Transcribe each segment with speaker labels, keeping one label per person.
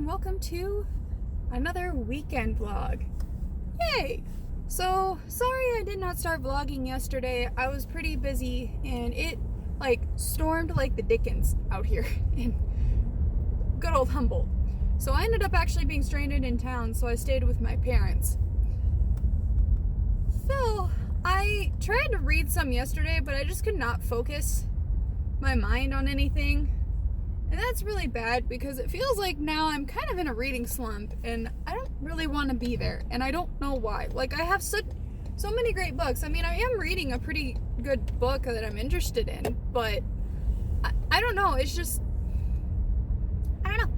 Speaker 1: and welcome to another weekend vlog. Yay! So, sorry I did not start vlogging yesterday. I was pretty busy and it stormed like the Dickens out here in good old Humboldt. So I ended up actually being stranded in town, so I stayed with my parents. So, I tried to read some yesterday, but I just could not focus my mind on anything. And that's really bad because it feels like now I'm kind of in a reading slump and I don't really want to be there, and I don't know why. Like, I have so many great books. I mean, I am reading a pretty good book that I'm interested in, but I don't know. It's just, I don't know.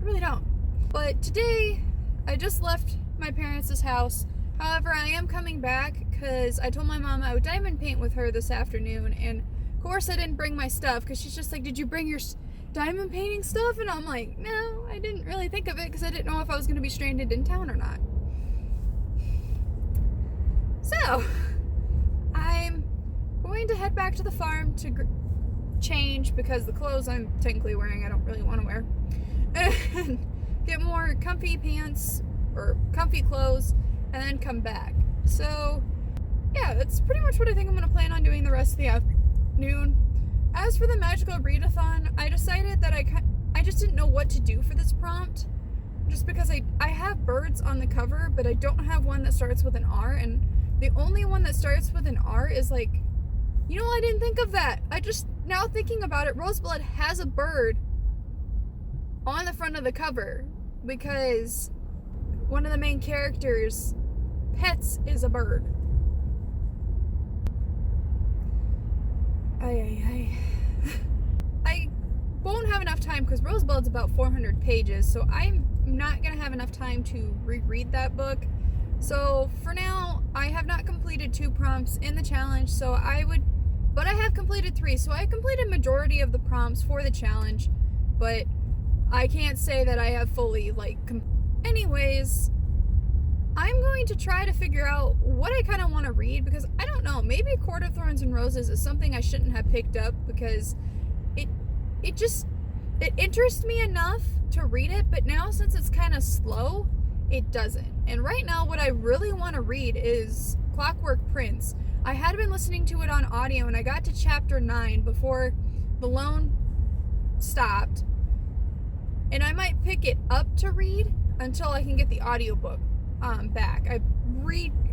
Speaker 1: I really don't. But today, I just left my parents' house. However, I am coming back because I told my mom I would diamond paint with her this afternoon, and of course I didn't bring my stuff because she's just like, did you bring your diamond painting stuff? And I'm like, no, I didn't really think of it because I didn't know if I was going to be stranded in town or not. So, I'm going to head back to the farm to change because the clothes I'm technically wearing I don't really want to wear, and get more comfy pants or comfy clothes, and then come back. So, yeah, that's pretty much what I think I'm going to plan on doing the rest of the afternoon. As for the magical readathon, I decided that I just didn't know what to do for this prompt, just because I have birds on the cover, but I don't have one that starts with an R, and the only one that starts with an R is I didn't think of that. Now thinking about it, Roseblood has a bird on the front of the cover because one of the main characters' pets is a bird. I won't have enough time because Roseblood's about 400 pages, so I'm not going to have enough time to reread that book. So for now, I have not completed 2 prompts in the challenge, but I have completed 3, so I completed majority of the prompts for the challenge, but I can't say that I have fully, anyways, I'm going to try to figure out what I kind of want to read, because I don't know, maybe Court of Thorns and Roses is something I shouldn't have picked up because it interests me enough to read it, but now since it's kind of slow, it doesn't. And right now what I really want to read is Clockwork Prince. I had been listening to it on audio and I got to chapter 9 before the loan stopped, and I might pick it up to read until I can get the audiobook back.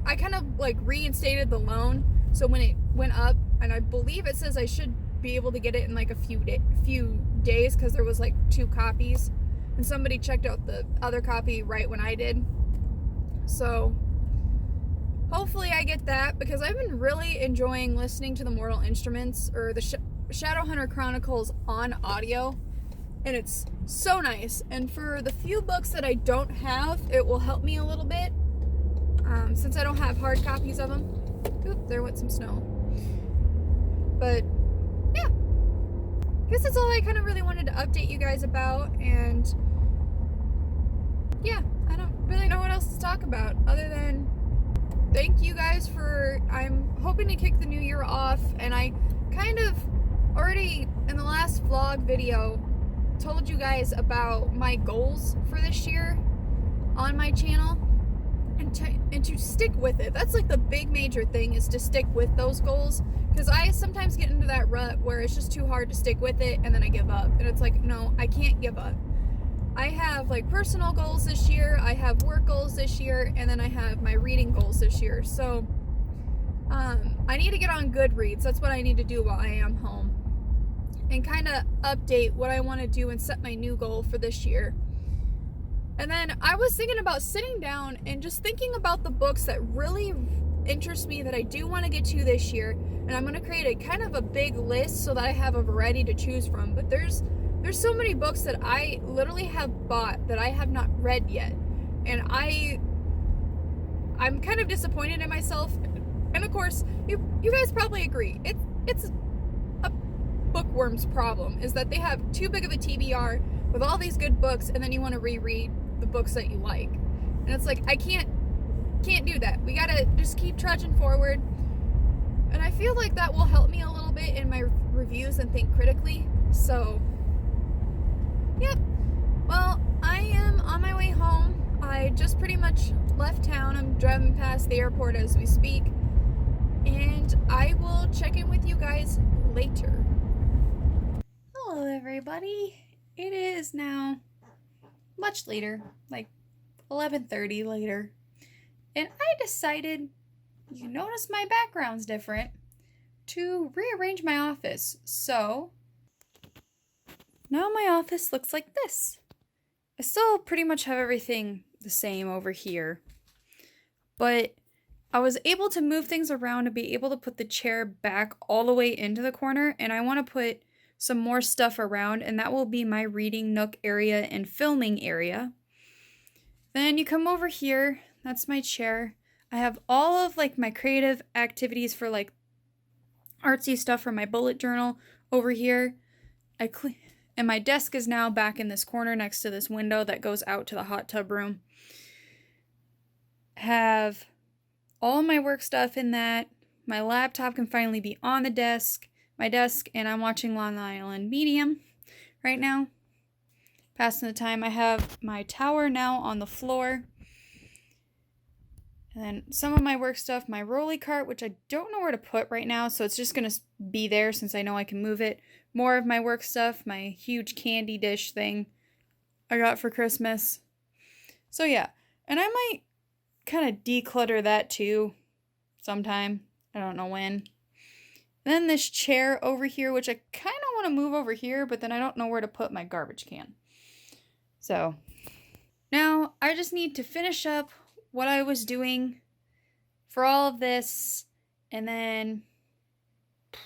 Speaker 1: I kind of reinstated the loan, so when it went up, and I believe it says I should be able to get it in a few days because there was 2 copies, and somebody checked out the other copy right when I did. So hopefully I get that, because I've been really enjoying listening to the Mortal Instruments or the Shadowhunter Chronicles on audio, and it's so nice. And for the few books that I don't have, it will help me a little bit, since I don't have hard copies of them. Oop, there went some snow. But yeah, I guess that's all I kind of really wanted to update you guys about. And yeah, I don't really know what else to talk about other than thank you guys I'm hoping to kick the new year off, and I kind of already in the last vlog video told you guys about my goals for this year on my channel, and to stick with it. That's the big major thing, is to stick with those goals, because I sometimes get into that rut where it's just too hard to stick with it and then I give up, and it's no, I can't give up. I have personal goals this year, I have work goals this year, and then I have my reading goals this year. So I need to get on Goodreads. That's what I need to do while I am home, and kind of update what I want to do and set my new goal for this year. And then I was thinking about sitting down and just thinking about the books that really interest me that I do want to get to this year, and I'm going to create a kind of a big list so that I have a variety to choose from. But there's so many books that I literally have bought that I have not read yet, and I'm kind of disappointed in myself. And of course, you guys probably agree, it's a bookworm's problem, is that they have too big of a TBR with all these good books, and then you want to reread the books that you like, and it's I can't do that. We gotta just keep trudging forward, and I feel like that will help me a little bit in my reviews and think critically. So yep, well, I am on my way home. I just pretty much left town. I'm driving past the airport as we speak. And I will check in with you guys later. Hello, everybody. It is now much later, like 11:30 later. And I decided, you notice my background's different, to rearrange my office. So now my office looks like this. I still pretty much have everything the same over here, but I was able to move things around to be able to put the chair back all the way into the corner, and I want to put some more stuff around, and that will be my reading nook area and filming area. Then you come over here, that's my chair. I have all of like my creative activities for like artsy stuff from my bullet journal over here. And my desk is now back in this corner next to this window that goes out to the hot tub room. Have all my work stuff in that. My laptop can finally be on my desk, and I'm watching Long Island Medium right now. Passing the time. I have my tower now on the floor. And then some of my work stuff, my rolly cart, which I don't know where to put right now, so it's just going to be there since I know I can move it. More of my work stuff, my huge candy dish thing I got for Christmas. So yeah, and I might kind of declutter that too sometime. I don't know when. Then this chair over here, which I kind of want to move over here, but then I don't know where to put my garbage can. So now I just need to finish up what I was doing for all of this, and then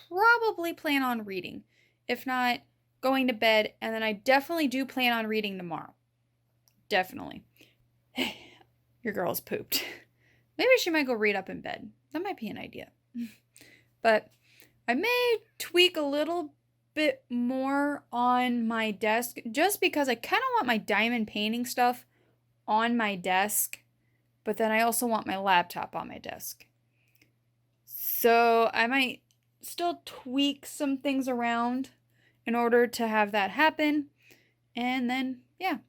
Speaker 1: probably plan on reading. If not, going to bed, and then I definitely do plan on reading tomorrow. Definitely. Your girl's pooped. Maybe she might go read up in bed. That might be an idea. But I may tweak a little bit more on my desk just because I kind of want my diamond painting stuff on my desk, but then I also want my laptop on my desk. So I might still tweak some things around in order to have that happen. And then, yeah.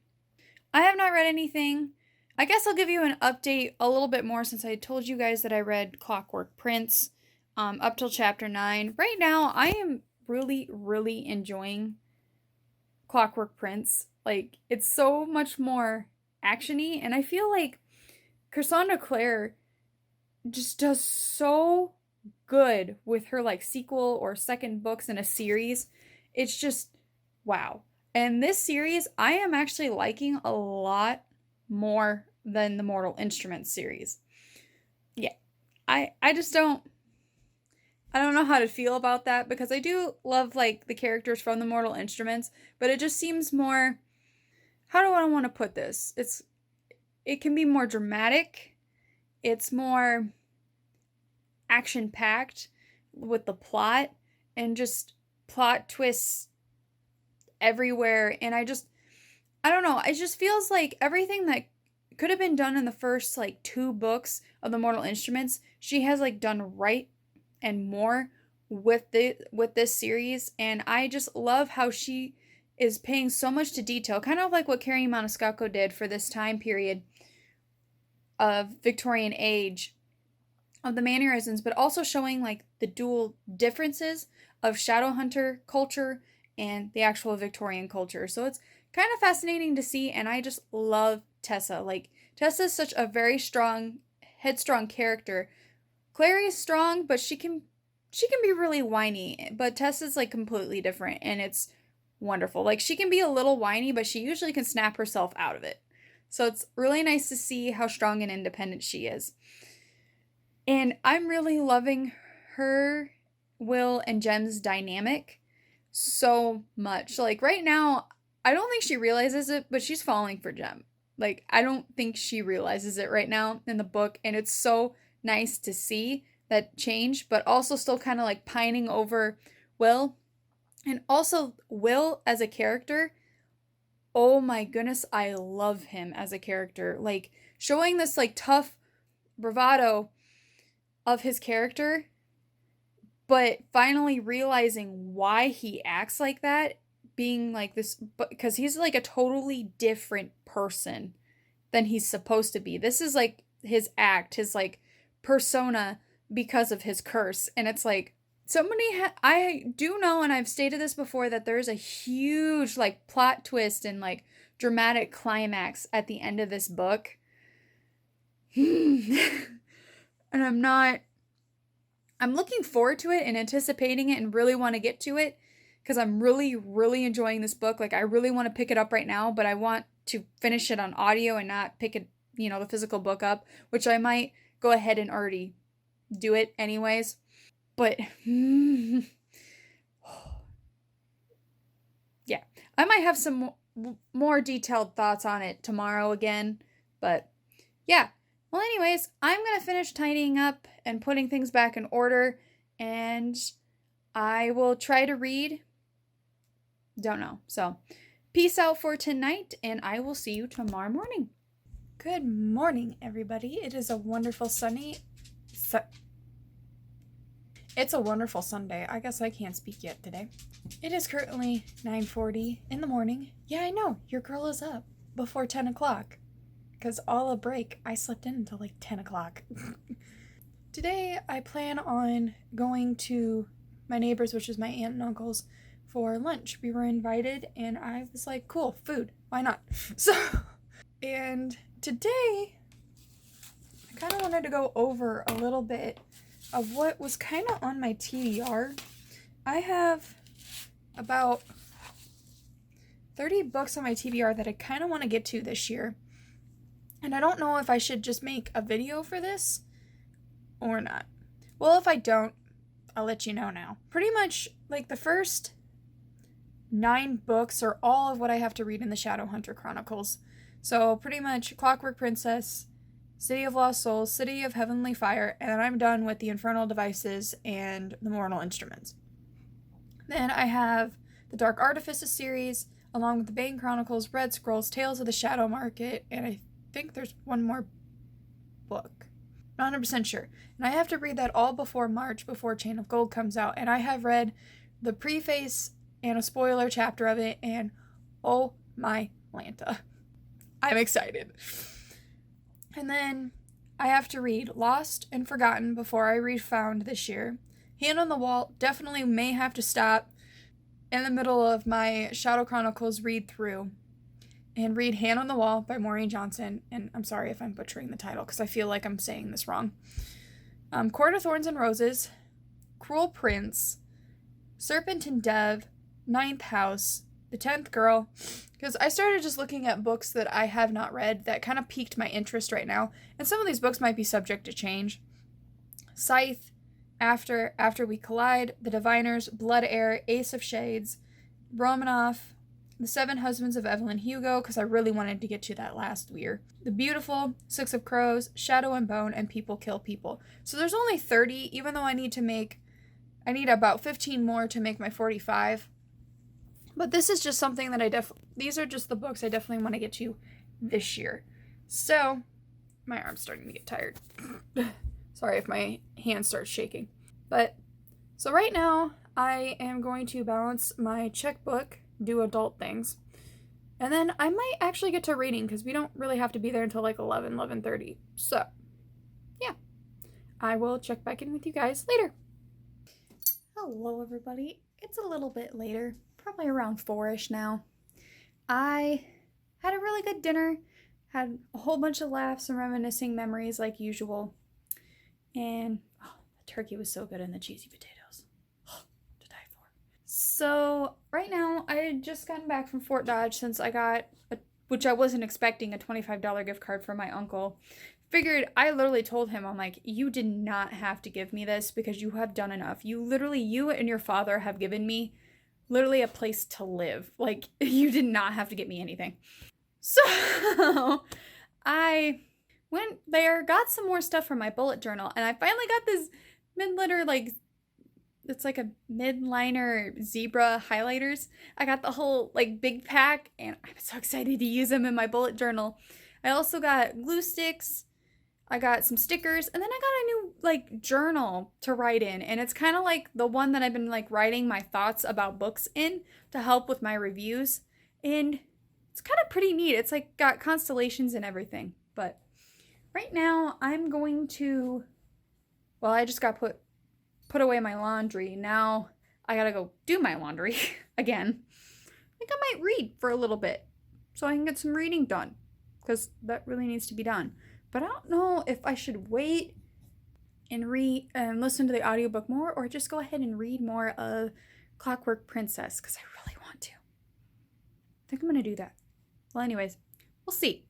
Speaker 1: I have not read anything. I guess I'll give you an update a little bit more since I told you guys that I read Clockwork Prince up till chapter 9. Right now, I am really, really enjoying Clockwork Prince. Like, it's so much more action-y, and I feel like Cassandra Clare just does so good with her like sequel or second books in a series. It's just wow. And this series I am actually liking a lot more than the Mortal Instruments series. Yeah. I don't know how to feel about that because I do love like the characters from the Mortal Instruments, but it just seems more, how do I want to put this? It can be more dramatic. It's more action-packed with the plot and just plot twists everywhere, and I don't know, it just feels like everything that could have been done in the first like 2 books of the Mortal Instruments, she has like done right and more with this series, and I just love how she is paying so much to detail, kind of like what Carrie Maniscalco did for this time period of Victorian age of the mannerisms, but also showing like the dual differences of Shadowhunter culture and the actual Victorian culture. So it's kind of fascinating to see, and I just love Tessa. Like, Tessa is such a very strong, headstrong character. Clary is strong, but she can be really whiny, but Tessa's like completely different, and it's wonderful. Like, she can be a little whiny, but she usually can snap herself out of it. So it's really nice to see how strong and independent she is. And I'm really loving her, Will, and Jem's dynamic so much. Like, right now, I don't think she realizes it, but she's falling for Jem. Like, I don't think she realizes it right now in the book, and it's so nice to see that change, but also still kind of like pining over Will. And also, Will as a character, oh my goodness, I love him as a character. Like, showing this like tough bravado of his character, but finally realizing why he acts like that being like this, because he's like a totally different person than he's supposed to be. This is like his act, his like persona because of his curse. And it's like I do know, and I've stated this before, that there's a huge like plot twist and like dramatic climax at the end of this book. And I'm looking forward to it and anticipating it and really want to get to it because I'm really, really enjoying this book. Like, I really want to pick it up right now, but I want to finish it on audio and not pick it, the physical book up, which I might go ahead and already do it anyways. But, yeah, I might have some more detailed thoughts on it tomorrow again, but yeah. Well, anyways, I'm going to finish tidying up and putting things back in order, and I will try to read. Don't know. So, peace out for tonight, and I will see you tomorrow morning. Good morning, everybody. It is a wonderful It's a wonderful Sunday. I guess I can't speak yet today. It is currently 9:40 in the morning. Yeah, I know. Your girl is up before 10 o'clock. Because all a break, I slept in until like 10 o'clock. Today, I plan on going to my neighbors, which is my aunt and uncle's, for lunch. We were invited, and I was like, cool, food, why not? And today, I kind of wanted to go over a little bit of what was kind of on my TBR. I have about 30 books on my TBR that I kind of want to get to this year. And I don't know if I should just make a video for this or not. Well, if I don't, I'll let you know now. Pretty much, like, the first 9 books are all of what I have to read in the Shadowhunter Chronicles. So, pretty much Clockwork Princess, City of Lost Souls, City of Heavenly Fire, and then I'm done with the Infernal Devices and the Mortal Instruments. Then I have the Dark Artifices series, along with the Bane Chronicles, Red Scrolls, Tales of the Shadow Market, and I think there's one more book. Not 100% sure. And I have to read that all before March, before Chain of Gold comes out. And I have read the preface and a spoiler chapter of it, and oh my Lanta. I'm excited. And then I have to read Lost and Forgotten before I read Found this year. Hand on the Wall definitely may have to stop in the middle of my Shadow Chronicles read through and read Hand on the Wall by Maureen Johnson. And I'm sorry if I'm butchering the title because I feel like I'm saying this wrong. Court of Thorns and Roses, Cruel Prince, Serpent and Dove, Ninth House, The 10th Girl. Because I started just looking at books that I have not read that kind of piqued my interest right now. And some of these books might be subject to change. Scythe, After We Collide, The Diviners, Blood Heir, Ace of Shades, Romanoff, The Seven Husbands of Evelyn Hugo, because I really wanted to get to that last year. The Beautiful, Six of Crows, Shadow and Bone, and People Kill People. So there's only 30, even though I need about 15 more to make my 45. But this is just something that these are just the books I definitely want to get to this year. So, my arm's starting to get tired. Sorry if my hand starts shaking. So right now, I am going to balance my checkbook, do adult things, and then I might actually get to reading because we don't really have to be there until like 11:30. So, yeah. I will check back in with you guys later. Hello, everybody. It's a little bit later, probably around 4-ish now. I had a really good dinner, had a whole bunch of laughs and reminiscing memories like usual, and the turkey was so good and the cheesy potatoes. To die for. So, right now, I had just gotten back from Fort Dodge since I got, which I wasn't expecting, a $25 gift card from my uncle. I literally told him, I'm like, you did not have to give me this because you have done enough. You and your father have given me literally a place to live. Like, you did not have to get me anything. So, I went there, got some more stuff from my bullet journal, and I finally got this mid-liner, like, it's like a mid-liner zebra highlighters. I got the whole, like, big pack, and I'm so excited to use them in my bullet journal. I also got glue sticks, I got some stickers, and then I got a new like journal to write in, and it's kind of like the one that I've been like writing my thoughts about books in to help with my reviews. And it's kind of pretty neat. It's like got constellations and everything. But right now I'm going to, well, I just got put away my laundry. Now I gotta go do my laundry again. I think I might read for a little bit so I can get some reading done, because that really needs to be done. But I don't know if I should wait and read and listen to the audiobook more, or just go ahead and read more of Clockwork Princess, because I really want to. I think I'm gonna do that. Well, anyways, we'll see.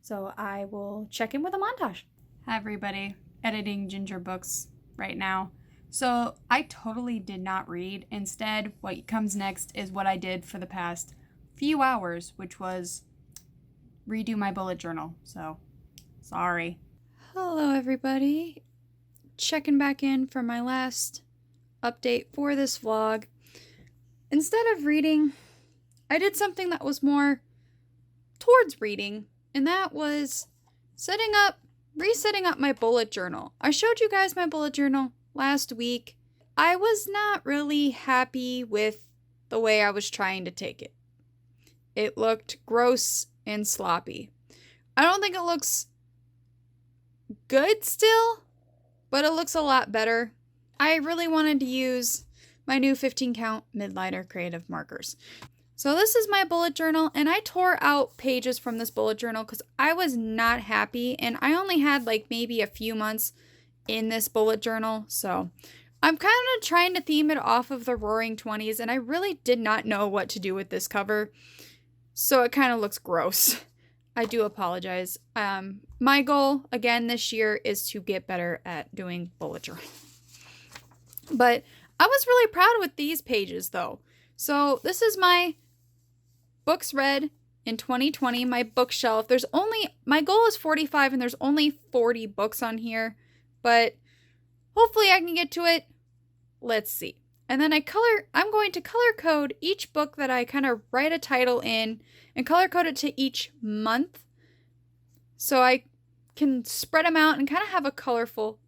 Speaker 1: So I will check in with a montage. Hi everybody, editing Ginger books right now. So I totally did not read. Instead, what comes next is what I did for the past few hours, which was redo my bullet journal. So sorry. Hello everybody. Checking back in for my last update for this vlog. Instead of reading, I did something that was more towards reading, and that was resetting up my bullet journal. I showed you guys my bullet journal last week. I was not really happy with the way I was trying to take it. It looked gross and sloppy. I don't think it looks good still, but it looks a lot better. I really wanted to use my new 15 count Midlighter creative markers. So this is my bullet journal, and I tore out pages from this bullet journal because I was not happy, and I only had like maybe a few months in this bullet journal. So I'm kind of trying to theme it off of the Roaring 20s, and I really did not know what to do with this cover. So it kind of looks gross. I do apologize. My goal again this year is to get better at doing bullet journal. But I was really proud with these pages though. So this is my books read in 2020, my bookshelf. My goal is 45 and there's only 40 books on here, but hopefully I can get to it. Let's see. And then I'm going to color code each book that I kind of write a title in and color code it to each month, so I can spread them out and kind of have a colorful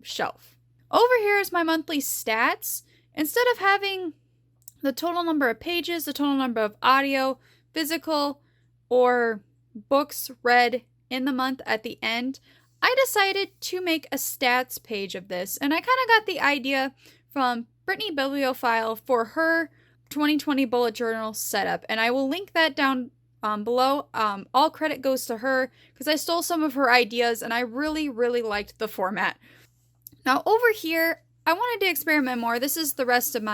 Speaker 1: shelf. Over here is my monthly stats. Instead of having the total number of pages, the total number of audio, physical, or books read in the month at the end, I decided to make a stats page of this. And I kind of got the idea from Brittany Bibliophile for her 2020 bullet journal setup. And I will link that down below. All credit goes to her because I stole some of her ideas and I really, really liked the format. Now over here, I wanted to experiment more. This is the rest of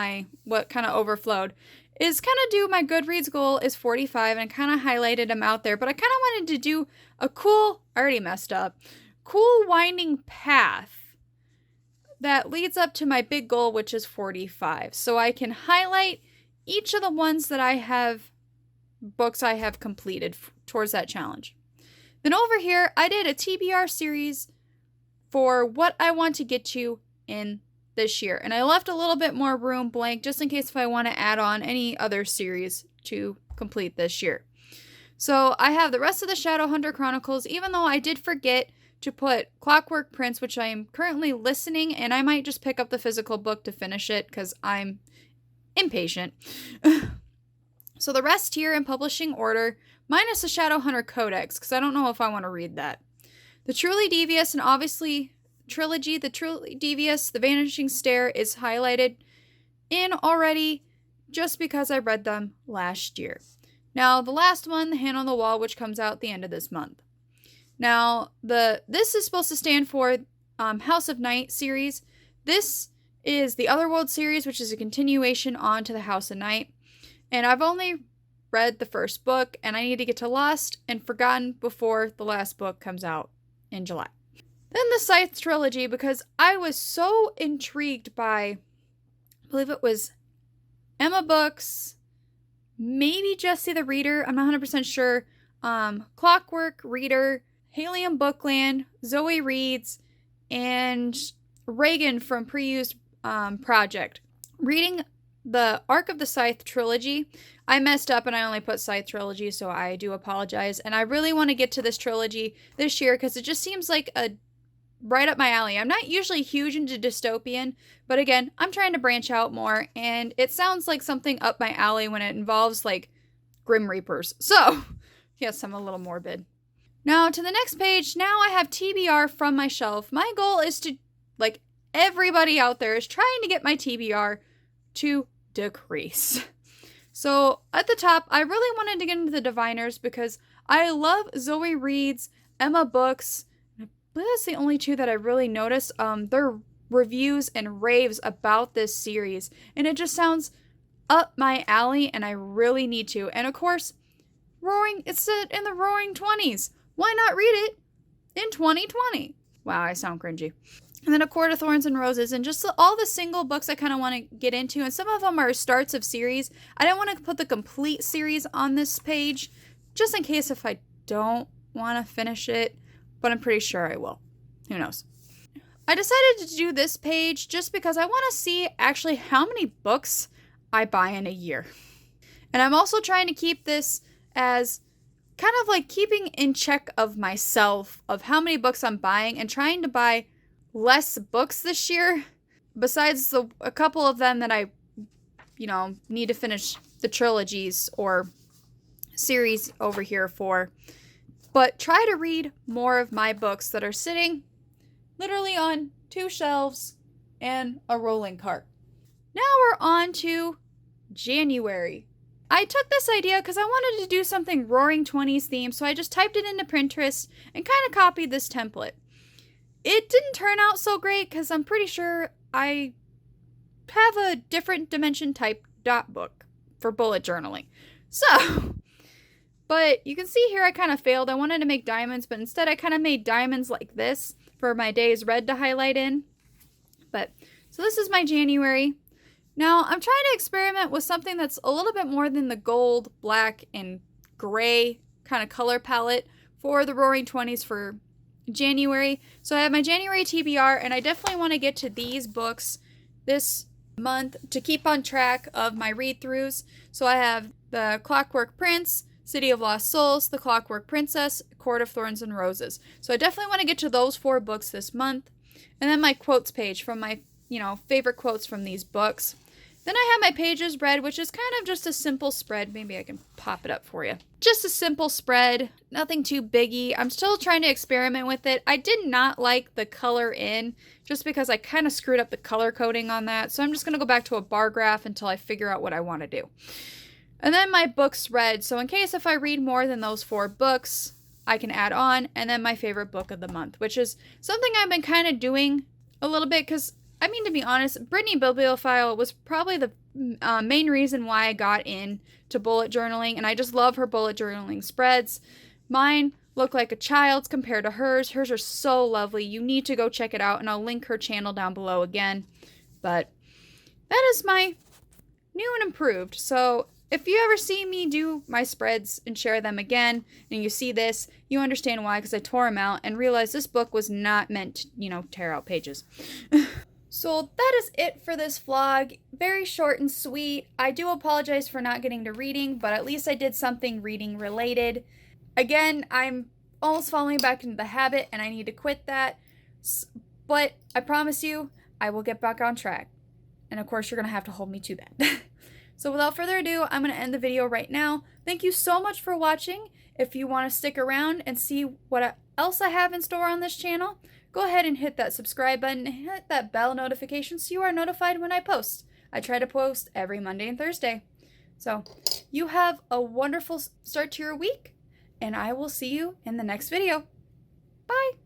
Speaker 1: what kind of overflowed, is kind of do my Goodreads goal is 45, and I kind of highlighted them out there, but I kind of wanted to do a cool winding path that leads up to my big goal, which is 45. So I can highlight each of the ones that books I have completed towards that challenge. Then over here, I did a TBR series for what I want to get to in this year. And I left a little bit more room blank just in case if I want to add on any other series to complete this year. So I have the rest of the Shadowhunter Chronicles, even though I did forget to put Clockwork Prince, which I am currently listening, and I might just pick up the physical book to finish it because I'm impatient. So the rest here in publishing order, minus the Shadowhunter Codex, because I don't know if I want to read that. The Truly Devious, and obviously trilogy, The Truly Devious, The Vanishing Stair is highlighted in already just because I read them last year. Now, the last one, The Hand on the Wall, which comes out the end of this month. Now, this is supposed to stand for House of Night series. This is the Otherworld series, which is a continuation on to the House of Night. And I've only read the first book, and I need to get to Lost and Forgotten before the last book comes out in July. Then the Scythe trilogy, because I was so intrigued by, I believe it was Emma Books, maybe Jessie the Reader, I'm not 100% sure, Clockwork Reader, Helium Bookland, Zoe Reads, and Reagan from Pre-Used Project. Reading the Arc of the Scythe trilogy. I messed up and I only put Scythe trilogy, so I do apologize. And I really want to get to this trilogy this year because it just seems like a right up my alley. I'm not usually huge into dystopian, but again, I'm trying to branch out more, and it sounds like something up my alley when it involves like Grim Reapers. So, yes, I'm a little morbid. Now, to the next page, now I have TBR from my shelf. My goal is to, like everybody out there, is trying to get my TBR to decrease. So, at the top, I really wanted to get into the Diviners because I love Zoe Reed's Emma books. I believe that's the only two that I really noticed. Their reviews and raves about this series, and it just sounds up my alley, and I really need to. And of course, it's set in the Roaring 20s. Why not read it in 2020? Wow, I sound cringy. And then A Court of Thorns and Roses, and just all the single books I kind of want to get into. And some of them are starts of series. I don't want to put the complete series on this page, just in case if I don't want to finish it, but I'm pretty sure I will. Who knows? I decided to do this page just because I want to see actually how many books I buy in a year. And I'm also trying to keep this as kind of like keeping in check of myself of how many books I'm buying and trying to buy less books this year, besides a couple of them that I, need to finish the trilogies or series over here for. But try to read more of my books that are sitting literally on 2 shelves and a rolling cart. Now we're on to January. I took this idea because I wanted to do something Roaring 20s themed, so I just typed it into Pinterest and kind of copied this template. It didn't turn out so great because I'm pretty sure I have a different dimension type dot book for bullet journaling. So, but you can see here I kind of failed. I wanted to make diamonds, but instead I kind of made diamonds like this for my day's red to highlight in. But, so this is my January. Now, I'm trying to experiment with something that's a little bit more than the gold, black, and gray kind of color palette for the Roaring 20s for January. So I have my January TBR, and I definitely want to get to these books this month to keep on track of my read-throughs. So I have the Clockwork Prince, City of Lost Souls, The Clockwork Princess, Court of Thorns and Roses. So I definitely want to get to those 4 books this month. And then my quotes page from my, favorite quotes from these books. Then I have my pages read, which is kind of just a simple spread. Maybe I can pop it up for you. Just a simple spread, nothing too biggie. I'm still trying to experiment with it. I did not like the color in, just because I kind of screwed up the color coding on that. So I'm just going to go back to a bar graph until I figure out what I want to do. And then my books read. So in case if I read more than those 4 books, I can add on. And then my favorite book of the month, which is something I've been kind of doing a little bit because, to be honest, Brittany Bibliophile was probably the main reason why I got into bullet journaling, and I just love her bullet journaling spreads. Mine look like a child's compared to hers. Hers are so lovely. You need to go check it out, and I'll link her channel down below again. But that is my new and improved. So if you ever see me do my spreads and share them again, and you see this, you understand why, because I tore them out and realized this book was not meant to, tear out pages. So that is it for this vlog. Very short and sweet. I do apologize for not getting to reading, but at least I did something reading related. Again, I'm almost falling back into the habit and I need to quit that. But I promise you, I will get back on track. And of course, you're going to have to hold me to that. So without further ado, I'm going to end the video right now. Thank you so much for watching. If you want to stick around and see what else I have in store on this channel, go ahead and hit that subscribe button and hit that bell notification so you are notified when I post. I try to post every Monday and Thursday. So you have a wonderful start to your week, and I will see you in the next video. Bye!